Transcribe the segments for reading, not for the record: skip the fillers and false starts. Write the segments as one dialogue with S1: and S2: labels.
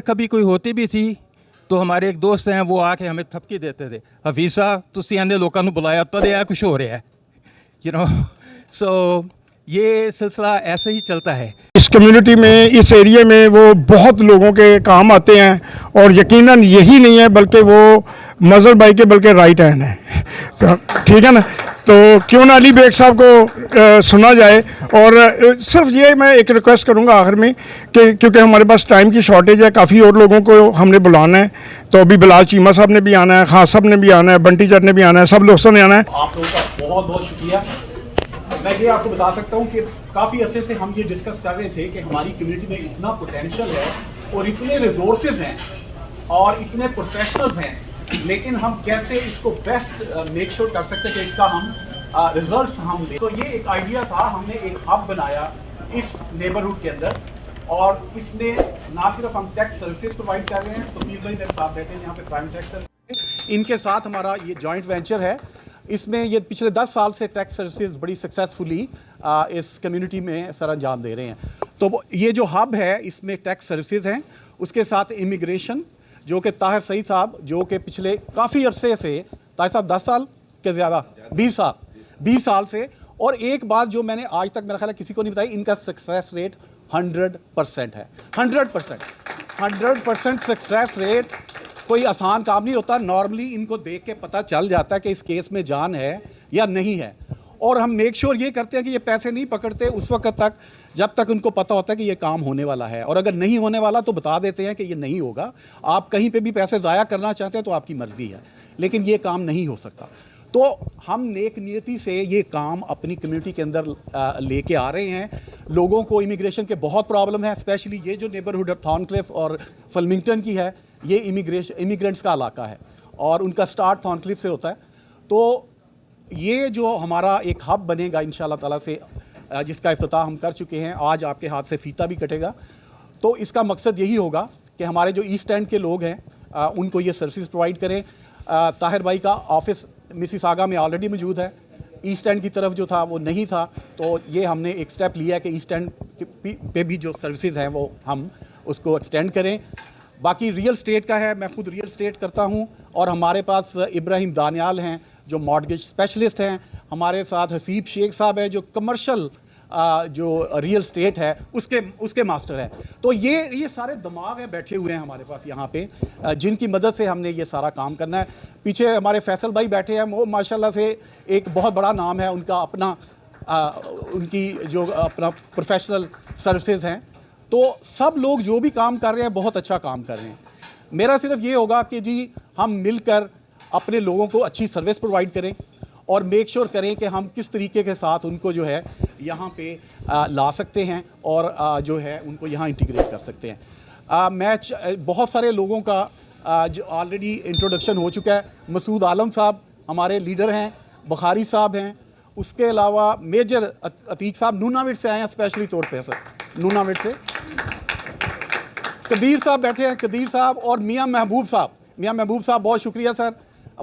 S1: कभी कोई होती भी थी तो हमारे एक दोस्त हैं वो आके हमें थपकी देते थे, हफीज़ा तुसी आने लोगों को बुलाया तो यह कुछ हो रहा है, यू नो। सो ये सिलसिला ऐसे ही चलता है।
S2: इस कम्युनिटी में, इस एरिया में वो बहुत लोगों के काम आते हैं और यकीनन यही नहीं है बल्कि वो मजहर भाई के बल्कि राइट हैंड है। तो ठीक है ना, तो क्यों ना अली बेग साहब को सुना जाए। और सिर्फ ये मैं एक रिक्वेस्ट करूंगा आखिर में कि क्योंकि हमारे पास टाइम की शॉर्टेज है, काफ़ी और लोगों को हमने बुलाना है। तो अभी बिलाल चीमा साहब ने भी आना है, खान साहब ने भी आना है, बंटी चट ने भी आना है, सब दोस्तों ने आना है।
S3: आप लोगों का बहुत बहुत शुक्रिया। मैं ये आपको बता सकता हूँ कि काफ़ी अरसे से हम ये डिस्कस कर रहे थे कि हमारी कम्युनिटी में इतना पोटेंशियल है और इतने रिसोर्सेज हैं और इतने प्रोफेशनल्स हैं, लेकिन हम कैसे इसको बेस्ट मेक श्योर कर सकते हैं कि इसका हम रिजल्ट्स हम दें। तो ये एक आइडिया था, हमने एक हब बनाया इस नेबरहुड के अंदर और इसमें ना सिर्फ हम टैक्स सर्विसेज प्रोवाइड कर रहे हैं, तो पीर भाई मेरे साथ बैठे हैं यहाँ पे प्राइम टैक्स, इनके साथ हमारा ये जॉइंट वेंचर है। इसमें ये पिछले 10 साल से टैक्स सर्विसेज बड़ी सक्सेसफुली इस कम्युनिटी में सर अंजाम दे रहे हैं। तो ये जो हब है इसमें टैक्स सर्विसेज हैं, उसके साथ इमिग्रेशन जो कि ताहिर सईद साहब जो कि पिछले काफ़ी अरसे से, ताहिर साहब 10 साल के ज़्यादा 20 साल से। और एक बात जो मैंने आज तक मेरा ख्याल है किसी को नहीं बताई, इनका सक्सेस रेट 100% है। 100% सक्सेस रेट। कोई आसान काम नहीं होता। नॉर्मली इनको देख के पता चल जाता है कि इस केस में जान है या नहीं है। और हम मेक श्योर ये करते हैं कि ये पैसे नहीं पकड़ते उस वक्त तक जब तक उनको पता होता है कि ये काम होने वाला है, और अगर नहीं होने वाला तो बता देते हैं कि ये नहीं होगा। आप कहीं पे भी पैसे ज़ाया करना चाहते हैं तो आपकी मर्ज़ी है, लेकिन ये काम नहीं हो सकता। तो हम नेक नियति से ये काम अपनी कम्युनिटी के अंदर लेके आ रहे हैं। लोगों को इमिग्रेशन के बहुत प्रॉब्लम है, स्पेशली ये जो नेबरहुड थॉर्नक्लिफ और फलमिंगटन की है, ये इमिग्रेंट्स का इलाका है और उनका स्टार्ट थॉर्नक्लिफ से होता है। तो ये जो हमारा एक हब बनेगा इंशाल्लाह ताला से, जिसका इफ्तिताह हम कर चुके हैं, आज आपके हाथ से फीता भी कटेगा। तो इसका मकसद यही होगा कि हमारे जो ईस्ट एंड के लोग हैं उनको ये सर्विस प्रोवाइड करें। ताहिर भाई का ऑफिस मिसिसागा में ऑलरेडी मौजूद है, ईस्ट एंड की तरफ जो था वो नहीं था, तो ये हमने एक स्टेप लिया है कि ईस्ट एंड पे भी जो सर्विसेज हैं वो हम उसको एक्सटेंड करें। बाकी रियल स्टेट का है, मैं खुद रियल स्टेट करता हूँ और हमारे पास इब्राहिम दानियाल हैं जो मॉर्गेज स्पेशलिस्ट हैं। हमारे साथ हसीब शेख साहब है जो कमर्शियल जो रियल स्टेट है उसके मास्टर हैं। तो ये सारे दिमाग हैं बैठे हुए हैं हमारे पास यहाँ पे, जिनकी मदद से हमने ये सारा काम करना है। पीछे हमारे फैसल भाई बैठे हैं, वो माशाल्लाह से एक बहुत बड़ा नाम है, उनका अपना उनकी जो अपना प्रोफेशनल सर्विसेज हैं। तो सब लोग जो भी काम कर रहे हैं बहुत अच्छा काम कर रहे हैं। मेरा सिर्फ ये होगा कि जी हम मिलकर अपने लोगों को अच्छी सर्विस प्रोवाइड करें और मेक श्योर करें कि हम किस तरीके के साथ उनको जो है यहाँ पे ला सकते हैं और जो है उनको यहाँ इंटीग्रेट कर सकते हैं। बहुत सारे लोगों का जो ऑलरेडी इंट्रोडक्शन हो चुका है। मसूद आलम साहब हमारे लीडर हैं, बुखारी साहब हैं, उसके अलावा मेजर अतीक साहब नूनाविड से आए हैं स्पेशली तौर पे सर, नूनाविड से। कदीर साहब बैठे हैं, कदीर साहब और मियाँ महबूब साहब बहुत शुक्रिया सर।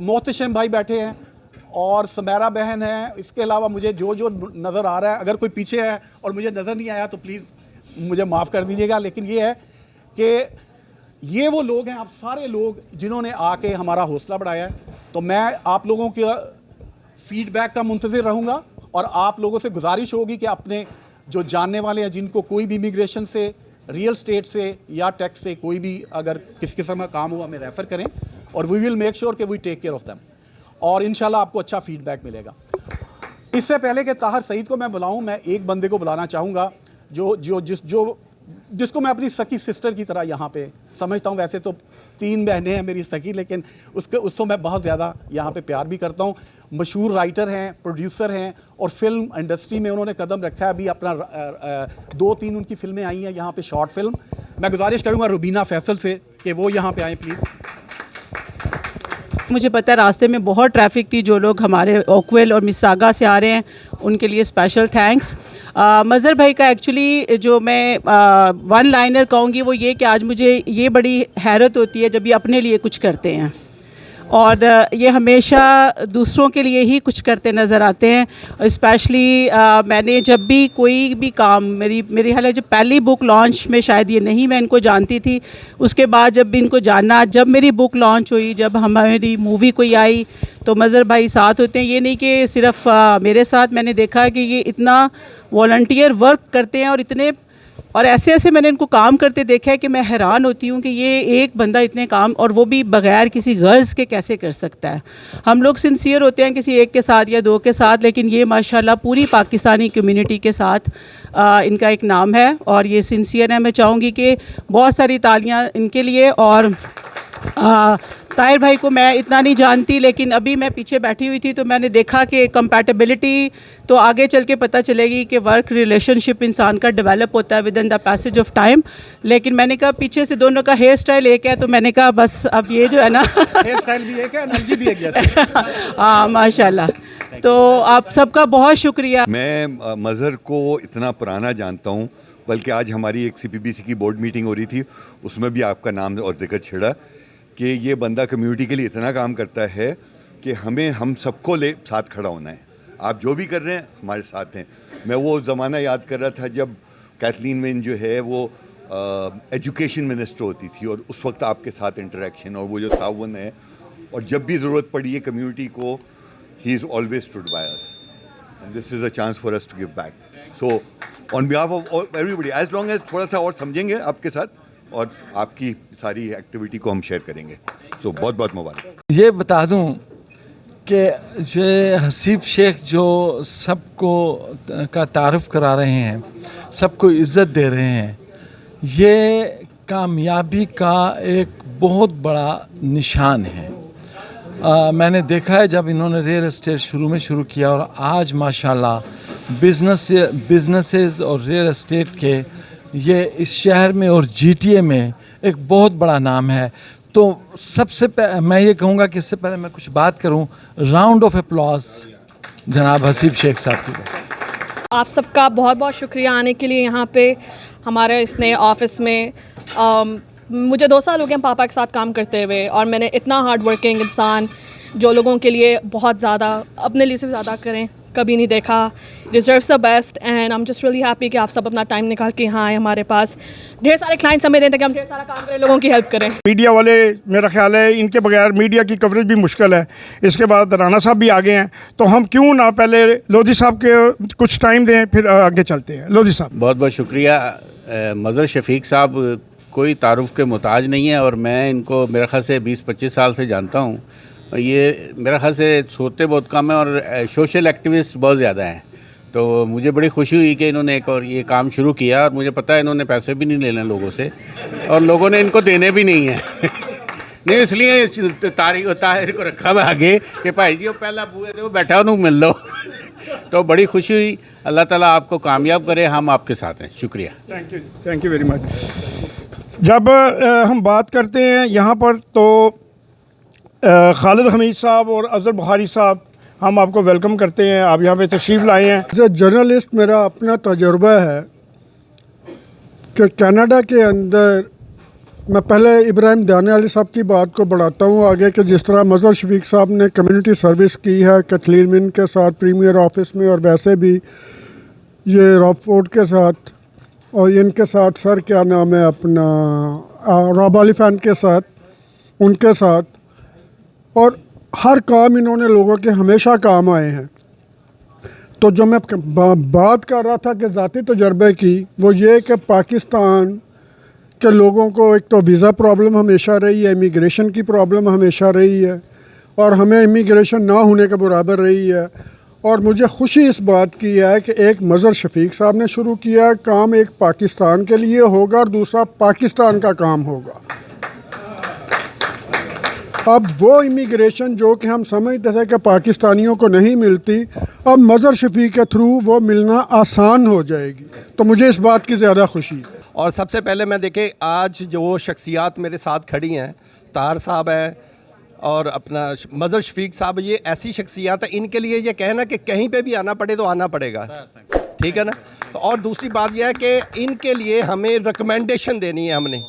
S3: मोहतशम भाई बैठे हैं और समैरा बहन है। इसके अलावा मुझे जो नज़र आ रहा है, अगर कोई पीछे है और मुझे नज़र नहीं आया तो प्लीज़ मुझे माफ़ कर दीजिएगा, लेकिन ये है कि ये वो लोग हैं, आप सारे लोग जिन्होंने आके हमारा हौसला बढ़ाया है। तो मैं आप लोगों के फीडबैक का मुंतज़िर रहूँगा और आप लोगों से गुजारिश होगी कि अपने जो जानने वाले हैं, जिनको कोई भी इमिग्रेशन से, रियल स्टेट से या टैक्स से कोई भी अगर किस किस्म का काम हो, हमें रेफ़र करें और वी विल मेक श्योर कि we take care of them और इंशाल्लाह आपको अच्छा फीडबैक मिलेगा। इससे पहले कि ताहिर सईद को मैं बुलाऊं, मैं एक बंदे को बुलाना चाहूँगा जिसको मैं अपनी सकी सिस्टर की तरह यहाँ पे समझता हूँ। वैसे तो 3 बहनें हैं मेरी सकी, लेकिन उसको मैं बहुत ज़्यादा यहाँ पे प्यार भी करता हूँ। मशहूर राइटर हैं, प्रोड्यूसर हैं और फिल्म इंडस्ट्री में उन्होंने कदम रखा है। अभी अपना 2-3 उनकी फिल्में आई हैं यहाँ पे, शॉर्ट फिल्म। मैं गुजारिश करूँगा रुबीना फैसल से कि वो यहाँ पे आएँ प्लीज़।
S4: मुझे पता है रास्ते में बहुत ट्रैफिक थी, जो लोग हमारे ओकविल और मिसागा से आ रहे हैं उनके लिए स्पेशल थैंक्स। मज़हर भाई का एक्चुअली जो मैं वन लाइनर कहूँगी वो ये कि आज मुझे ये बड़ी हैरत होती है जब ये अपने लिए कुछ करते हैं। और ये हमेशा दूसरों के लिए ही कुछ करते नज़र आते हैं। स्पेशली मैंने जब भी कोई भी काम मेरी हाल है, जब पहली बुक लॉन्च में शायद ये नहीं मैं इनको जानती थी, उसके बाद जब भी इनको जानना, जब मेरी बुक लॉन्च हुई, जब हमारी मूवी कोई आई तो मज़हर भाई साथ होते हैं। ये नहीं कि सिर्फ मेरे साथ, मैंने देखा कि ये इतना वॉलंटियर वर्क करते हैं और ऐसे ऐसे मैंने इनको काम करते देखा है कि मैं हैरान होती हूँ कि ये एक बंदा इतने काम, और वो भी बगैर किसी गर्ज़ के, कैसे कर सकता है। हम लोग सिंसियर होते हैं किसी एक के साथ या दो के साथ, लेकिन ये माशाल्लाह पूरी पाकिस्तानी कम्युनिटी के साथ इनका एक नाम है और ये सिंसियर है। मैं चाहूँगी कि बहुत सारी तालियाँ इनके लिए। और ताहिर भाई को मैं इतना नहीं जानती, लेकिन अभी मैं पीछे बैठी हुई थी तो मैंने देखा कि कंपैटिबिलिटी तो आगे चल के पता चलेगी कि वर्क रिलेशनशिप इंसान का डेवलप होता है with in the passage of time. लेकिन मैंने कहा पीछे से दोनों का हेयर स्टाइल एक है, तो मैंने कहा बस अब ये जो है ना
S3: हेयर स्टाइल भी एक है, एनर्जी भी एक जैसी।
S4: हाँ माशाल्लाह। तो आप सबका बहुत शुक्रिया।
S5: मैं मज़हर को इतना पुराना जानता हूँ, बल्कि आज हमारी एक CPBC की बोर्ड मीटिंग हो रही थी, उसमें भी आपका नाम और जिक्र छिड़ा कि ये बंदा कम्युनिटी के लिए इतना काम करता है कि हम सबको साथ खड़ा होना है। आप जो भी कर रहे हैं हमारे साथ हैं। मैं वो ज़माना याद कर रहा था जब कैथलीन वेन जो है वो एजुकेशन मिनिस्टर होती थी, और उस वक्त आपके साथ इंटरेक्शन और वो जो ताउन है, और जब भी ज़रूरत पड़ी है कम्युनिटी को, he is always stood by us, and this is a chance for us to give back. So on behalf of everybody, as long as थोड़ा सा और समझेंगे आपके साथ, और आपकी सारी एक्टिविटी को हम शेयर करेंगे। सो बहुत बहुत मुबारक।
S6: ये बता दूं कि ये हसीब शेख जो सबको का तारुफ करा रहे हैं, सबको इज़्ज़त दे रहे हैं, ये कामयाबी का एक बहुत बड़ा निशान है। मैंने देखा है जब इन्होंने रियल एस्टेट शुरू में शुरू किया, और आज माशाल्लाह बिजनेसेस और रियल एस्टेट के ये इस शहर में और GTA में एक बहुत बड़ा नाम है। तो सबसे मैं ये कहूँगा कि इससे पहले मैं कुछ बात करूँ, राउंड ऑफ अप्लॉज जनाब हसीब शेख साहब की।
S7: आप सबका बहुत बहुत शुक्रिया आने के लिए यहाँ पे हमारे इस नए ऑफिस में। मुझे 2 साल हो गए पापा के साथ काम करते हुए, और मैंने इतना हार्ड वर्किंग इंसान जो लोगों के लिए बहुत ज़्यादा, अपने लिए से ज़्यादा करें, कभी नहीं देखा। Deserves the best and I am just really happy कि आप सब अपना टाइम निकाल के यहाँ आए हमारे पास। ढेर सारे क्लाइंट्स हमें देते कि हम ढेर सारा काम करें, लोगों की हेल्प करें।
S2: मीडिया वाले, मेरा ख्याल है इनके बगैर मीडिया की कवरेज भी मुश्किल है। इसके बाद राना साहब भी आगे हैं, तो हम क्यों ना पहले लोधी साहब के कुछ टाइम दें, फिर आगे चलते हैं। लोधी साहब।
S8: बहुत बहुत शुक्रिया। मज़हर शफीक साहब कोई तारुफ के मोहताज नहीं है, और मैं इनको मेरे ख्याल से 20-25 साल से जानता हूँ। ये मेरे ख्याल से सोते बहुत कम है और सोशल एक्टिविस्ट बहुत ज़्यादा हैं। तो मुझे बड़ी खुशी हुई कि इन्होंने एक और ये काम शुरू किया, और मुझे पता है इन्होंने पैसे भी नहीं लेने लोगों से, और लोगों ने इनको देने भी नहीं है नहीं, इसलिए ताहिर को रखा मैं आगे कि भाई जी वो पहला बुए थे, वो बैठा उन्होंने मिल लो तो बड़ी खुशी हुई। अल्लाह ताला आपको कामयाब करे, हम आपके साथ हैं। शुक्रिया।
S2: Thank you very much. जब हम बात करते हैं यहाँ पर, तो खालिद हमीद साहब और अज़हर बुखारी साहब, हम आपको वेलकम करते हैं, आप यहाँ पे तशरीफ़ लाए हैं।
S9: एज ए जर्नलिस्ट मेरा अपना तजुर्बा है कि कनाडा के अंदर, मैं पहले इब्राहिम दाने वाली साहब की बात को बढ़ाता हूँ आगे, कि जिस तरह मज़हर शफीक साहब ने कम्युनिटी सर्विस की है कैथलीन वेन के साथ प्रीमियर ऑफिस में, और वैसे भी ये रॉकफोर्ड के साथ, और इनके साथ सर क्या नाम है अपना रॉब एलिफेंट के साथ, उनके साथ, और हर काम इन्होंने लोगों के हमेशा काम आए हैं। तो जो मैं बात कर रहा था कि ज़ाती तजर्बे की, वो ये कि पाकिस्तान के लोगों को एक तो वीज़ा प्रॉब्लम हमेशा रही है, इमिग्रेशन की प्रॉब्लम हमेशा रही है, और हमें इमिग्रेशन ना होने के बराबर रही है। और मुझे खुशी इस बात की है कि एक मज़हर शफीक साहब ने शुरू किया है काम, एक पाकिस्तान के लिए होगा और दूसरा पाकिस्तान का काम होगा। अब वो इमिग्रेशन जो कि हम समझते थे कि पाकिस्तानियों को नहीं मिलती, अब मज़हर शफीक के थ्रू वो मिलना आसान हो जाएगी। तो मुझे इस बात की ज़्यादा खुशी है।
S10: और सबसे पहले मैं देखें, आज जो शख्सियात मेरे साथ खड़ी हैं, तार साहब हैं और अपना मज़हर शफीक साहब, ये ऐसी शख्सियात हैं, इनके लिए ये कहना कि कहीं पे भी आना पड़े तो आना पड़ेगा, ठीक है ना। तो और दूसरी बात यह है कि इनके लिए हमें रिकमेंडेशन देनी है हमने,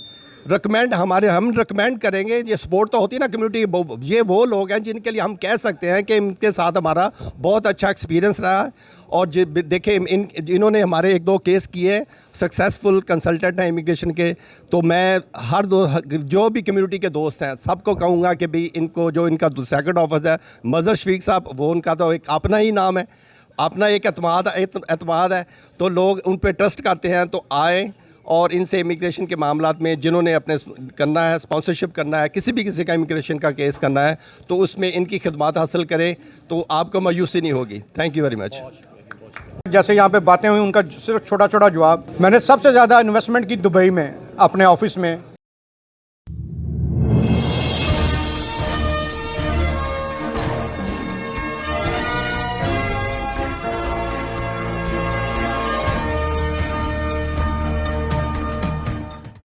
S10: रिकमेंड हम रिकमेंड करेंगे। ये सपोर्ट तो होती है ना कम्युनिटी, ये वो लोग हैं जिनके लिए हम कह सकते हैं कि इनके साथ हमारा बहुत अच्छा एक्सपीरियंस रहा है। और देखिए इन्होंने हमारे 1-2 केस किए, सक्सेसफुल कंसल्टेंट हैं इमिग्रेशन के। तो मैं जो भी कम्युनिटी के दोस्त हैं सबको कहूँगा कि भाई इनको जो इनका सेकंड ऑफिस है मज़हर शफीक साहब, वो उनका तो एक अपना ही नाम है, अपना एक एतमाद है। तो लोग उन पर ट्रस्ट करते हैं, तो आए और इनसे इमिग्रेशन के मामलात में जिन्होंने अपने करना है, स्पॉन्सरशिप करना है, किसी का इमिग्रेशन का केस करना है, तो उसमें इनकी खिदमत हासिल करें तो आपको मायूसी नहीं होगी। Thank you very much.
S11: जैसे यहाँ पे बातें हुई, उनका सिर्फ छोटा छोटा जवाब। मैंने सबसे ज़्यादा इन्वेस्टमेंट की दुबई में, अपने ऑफिस में।